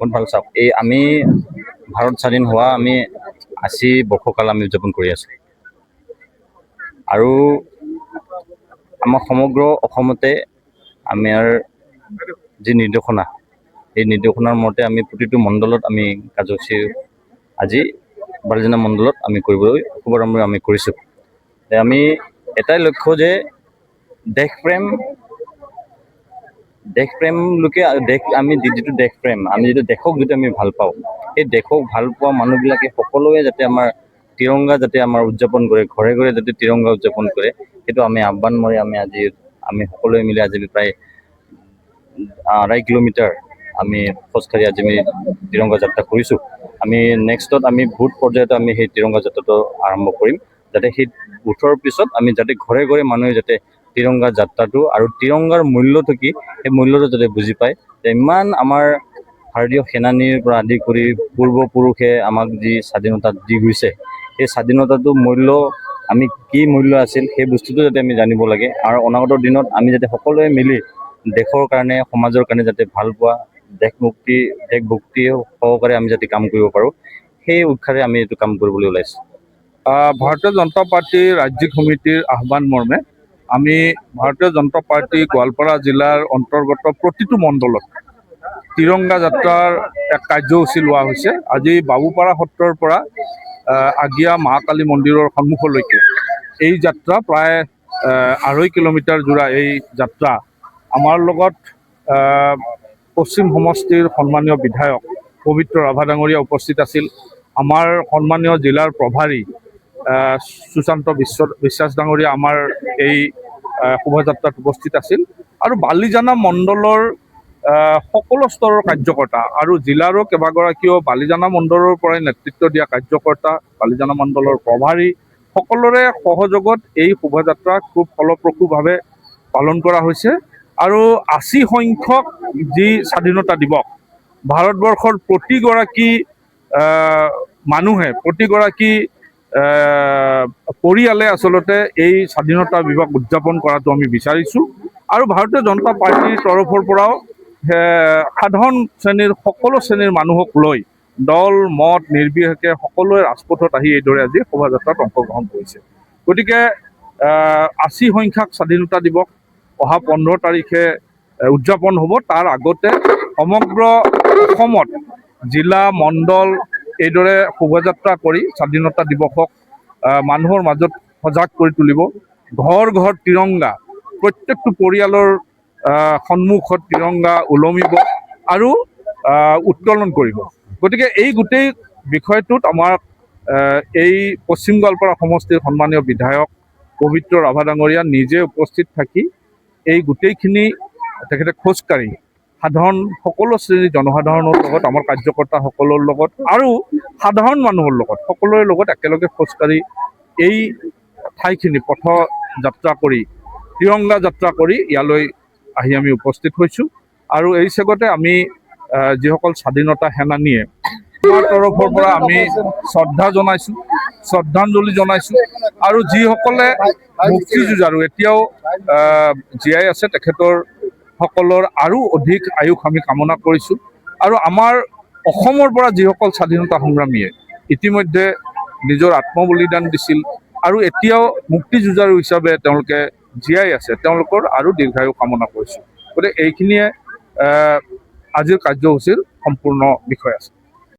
বহুত ভাল চাওক এই আমি ভাৰত স্বাধীন হোৱা আমি ৮০ বৰ্ষকাল আমি উদযাপন কৰি আছোঁ আৰু আমাৰ সমগ্ৰ অসমতে আমাৰ যি নিৰ্দেশনা এই নিৰ্দেশনাৰ মতে আমি প্ৰতিটো মণ্ডলত আমি কাৰ্যসূচী আজি বালিজানা মণ্ডলত আমি কৰিবলৈ শুভাৰম্ভ আমি কৰিছোঁ আমি এটাই লক্ষ্য যে দেশপ্ৰেম লোকে আমি যিটো দেশপ্ৰেম আমি যিটো দেশক যদি আমি ভাল পাওঁ সেই দেশক ভাল পোৱা মানুহবিলাকে সকলোৱে যাতে আমাৰ তিৰংগা যাতে আমাৰ উদযাপন কৰে ঘৰে ঘৰে যাতে তিৰংগা উদযাপন কৰে সেইটো আমি আহ্বান মাৰি আমি সকলোৱে মিলি আজি প্ৰায় ২.৫ কিলোমিটাৰ আমি খোজকাঢ়ি আজি আমি তিৰংগা যাত্ৰা কৰিছোঁ আমি নেক্সটত আমি বুথ পৰ্যায়ত আমি সেই তিৰংগা যাত্ৰাটো আৰম্ভ কৰিম যাতে সেই বুথৰ পিছত আমি যাতে ঘৰে ঘৰে মানুহে যাতে তিৰংগা যাত্ৰাটো আৰু তিৰংগাৰ মূল্যটো কি সেই মূল্যটো যাতে বুজি পায় যে ইমান আমাৰ ভাৰতীয় সেনানীৰ পৰা আদি কৰি পূৰ্বপুৰুষে আমাক যি স্বাধীনতা দি গৈছে সেই স্বাধীনতাটো মূল্য আমি কি মূল্য আছিল সেই বস্তুটো যাতে আমি জানিব লাগে আৰু অনাগত দিনত আমি যাতে সকলোৱে মিলি দেশৰ কাৰণে সমাজৰ কাৰণে যাতে ভাল পোৱা দেশ ভক্তি সহকাৰে আমি যাতে কাম কৰিব পাৰোঁ সেই উৎসাহে আমি এইটো কাম কৰিবলৈ ওলাইছোঁ ভাৰতীয় জনতা পাৰ্টীৰ ৰাজ্যিক সমিতিৰ আহ্বান মৰ্মে আমি ভাৰতীয় জনতা পাৰ্টী গোৱালপাৰা জিলাৰ অন্তৰ্গত প্ৰতিটো মণ্ডলত তিৰংগা যাত্ৰাৰ এক কাৰ্যসূচী লোৱা হৈছে আজি বাবুপাৰা সত্ৰৰ পৰা আগিয়া মা কালী মন্দিৰৰ সন্মুখলৈকে এই যাত্ৰা প্ৰায় ২.৫ কিলোমিটাৰ জোৰা এই যাত্ৰা আমাৰ লগত পশ্চিম সমষ্টিৰ সন্মানীয় বিধায়ক পবিত্ৰ ৰাভা ডাঙৰীয়া উপস্থিত আছিল আমাৰ সন্মানীয় জিলাৰ প্ৰভাৰী সুশান্ত বিশ্বাস ডাঙৰীয়া আমাৰ এই শোভাযাত্ৰাত উপস্থিত আছিল আৰু বালিজানা মণ্ডলৰ সকলো স্তৰৰ কাৰ্যকৰ্তা আৰু জিলাৰো কেইবাগৰাকীও বালিজানা মণ্ডলৰ পৰাই নেতৃত্ব দিয়া কাৰ্যকৰ্তা বালিজানা মণ্ডলৰ প্ৰভাৰী সকলোৰে সহযোগত এই শোভাযাত্ৰা খুব ফলপ্ৰসূভাৱে পালন কৰা হৈছে আৰু ৮০ সংখ্যক যি স্বাধীনতা দিৱস ভাৰতবৰ্ষৰ প্ৰতিগৰাকী মানুহে প্ৰতিগৰাকী পৰিয়ালে আচলতে এই স্বাধীনতা দিৱস উদযাপন কৰাটো আমি বিচাৰিছোঁ আৰু ভাৰতীয় জনতা পাৰ্টীৰ তৰফৰ পৰাও সাধাৰণ শ্ৰেণীৰ সকলো শ্ৰেণীৰ মানুহক লৈ দল মত নিৰ্বিশেষে সকলোৱে ৰাজপথত আহি এইদৰে আজি শোভাযাত্ৰাত অংশগ্ৰহণ কৰিছে গতিকে ৮০ সংখ্যক স্বাধীনতা দিৱস অহা ১৫ তাৰিখে উদযাপন হ'ব তাৰ আগতে সমগ্ৰ অসমত জিলা মণ্ডল এইদৰে শোভাযাত্ৰা কৰি স্বাধীনতা দিৱসক মানুহৰ মাজত সজাগ কৰি তুলিব ঘৰ ঘৰ তিৰংগা প্ৰত্যেকটো পৰিয়ালৰ সন্মুখত তিৰংগা ওলমিব আৰু উত্তোলন কৰিব গতিকে এই গোটেই বিষয়টোত আমাৰ এই পশ্চিম গোৱালপাৰা সমষ্টিৰ সন্মানীয় বিধায়ক পবিত্ৰ ৰাভা ডাঙৰীয়া নিজে উপস্থিত থাকি এই গোটেইখিনি তেখেতে খোজকাঢ়ি সাধাৰণ সকলো শ্ৰেণীৰ জনসাধাৰণৰ লগত আমাৰ কাৰ্যকৰ্তাসকলৰ লগত আৰু সাধাৰণ মানুহৰ লগত সকলোৰে লগত একেলগে খোজকাঢ়ি এই ঠাইখিনি পথযাত্ৰা কৰি তিৰংগা যাত্ৰা কৰি ইয়ালৈ আহি আমি উপস্থিত হৈছোঁ আৰু এই চেগতে আমি যিসকল স্বাধীনতা সেনানীয়ে আমাৰ তৰফৰ পৰা আমি শ্ৰদ্ধাঞ্জলি জনাইছোঁ আৰু যিসকলে মুক্তি যুঁজাৰু এতিয়াও জীয়াই আছে তেখেতৰ সকলৰ আৰু অধিক আয়ুস আমি কামনা কৰিছোঁ আৰু আমাৰ অসমৰ পৰা যিসকল স্বাধীনতা সংগ্ৰামীয়ে ইতিমধ্যে নিজৰ আত্মবলিদান দিছিল আৰু এতিয়াও মুক্তি যুঁজাৰু হিচাপে তেওঁলোকে জীয়াই আছে তেওঁলোকৰ আৰু দীৰ্ঘায়ু কামনা কৰিছোঁ গতিকে এইখিনিয়ে আজিৰ কাৰ্যসূচীৰ সম্পূৰ্ণ বিষয় আছে